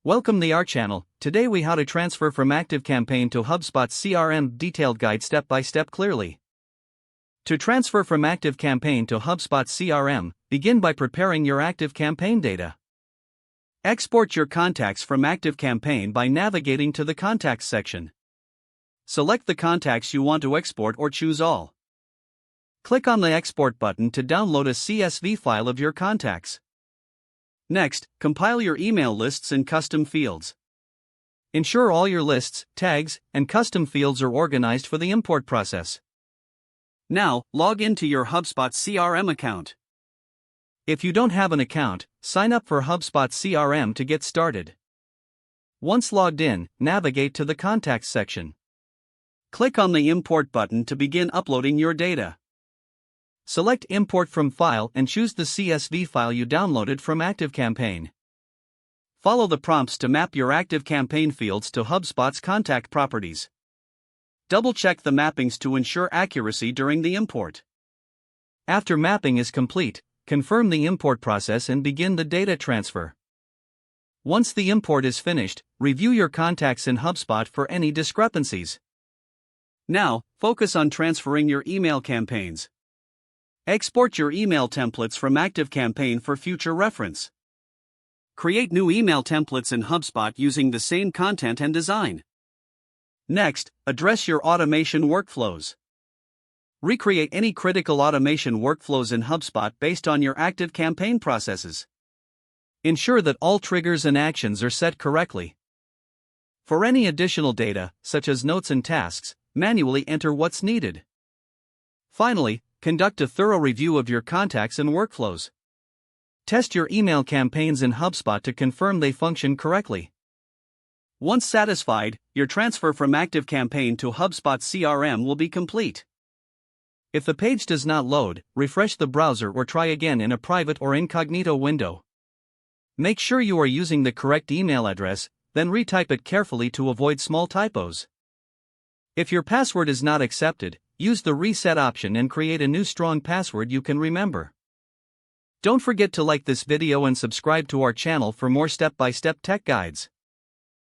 Welcome to our channel. Today we how to transfer from ActiveCampaign to HubSpot CRM detailed guide step by step clearly. To transfer from ActiveCampaign to HubSpot CRM, begin by preparing your ActiveCampaign data. Export your contacts from ActiveCampaign by navigating to the Contacts section. Select the contacts you want to export or choose all. Click on the Export button to download a CSV file of your contacts. Next, compile your email lists and custom fields. Ensure all your lists, tags, and custom fields are organized for the import process. Now, log into your HubSpot CRM account. If you don't have an account, sign up for HubSpot CRM to get started. Once logged in, navigate to the Contacts section. Click on the Import button to begin uploading your data. Select Import from File and choose the CSV file you downloaded from ActiveCampaign. Follow the prompts to map your ActiveCampaign fields to HubSpot's contact properties. Double-check the mappings to ensure accuracy during the import. After mapping is complete, confirm the import process and begin the data transfer. Once the import is finished, review your contacts in HubSpot for any discrepancies. Now, focus on transferring your email campaigns. Export your email templates from ActiveCampaign for future reference. Create new email templates in HubSpot using the same content and design. Next, address your automation workflows. Recreate any critical automation workflows in HubSpot based on your ActiveCampaign processes. Ensure that all triggers and actions are set correctly. For any additional data, such as notes and tasks, manually enter what's needed. Finally, conduct a thorough review of your contacts and workflows. Test your email campaigns in HubSpot to confirm they function correctly. Once satisfied, your transfer from ActiveCampaign to HubSpot CRM will be complete. If the page does not load, refresh the browser or try again in a private or incognito window. Make sure you are using the correct email address, then retype it carefully to avoid small typos. If your password is not accepted, use the reset option and create a new strong password you can remember. Don't forget to like this video and subscribe to our channel for more step-by-step tech guides.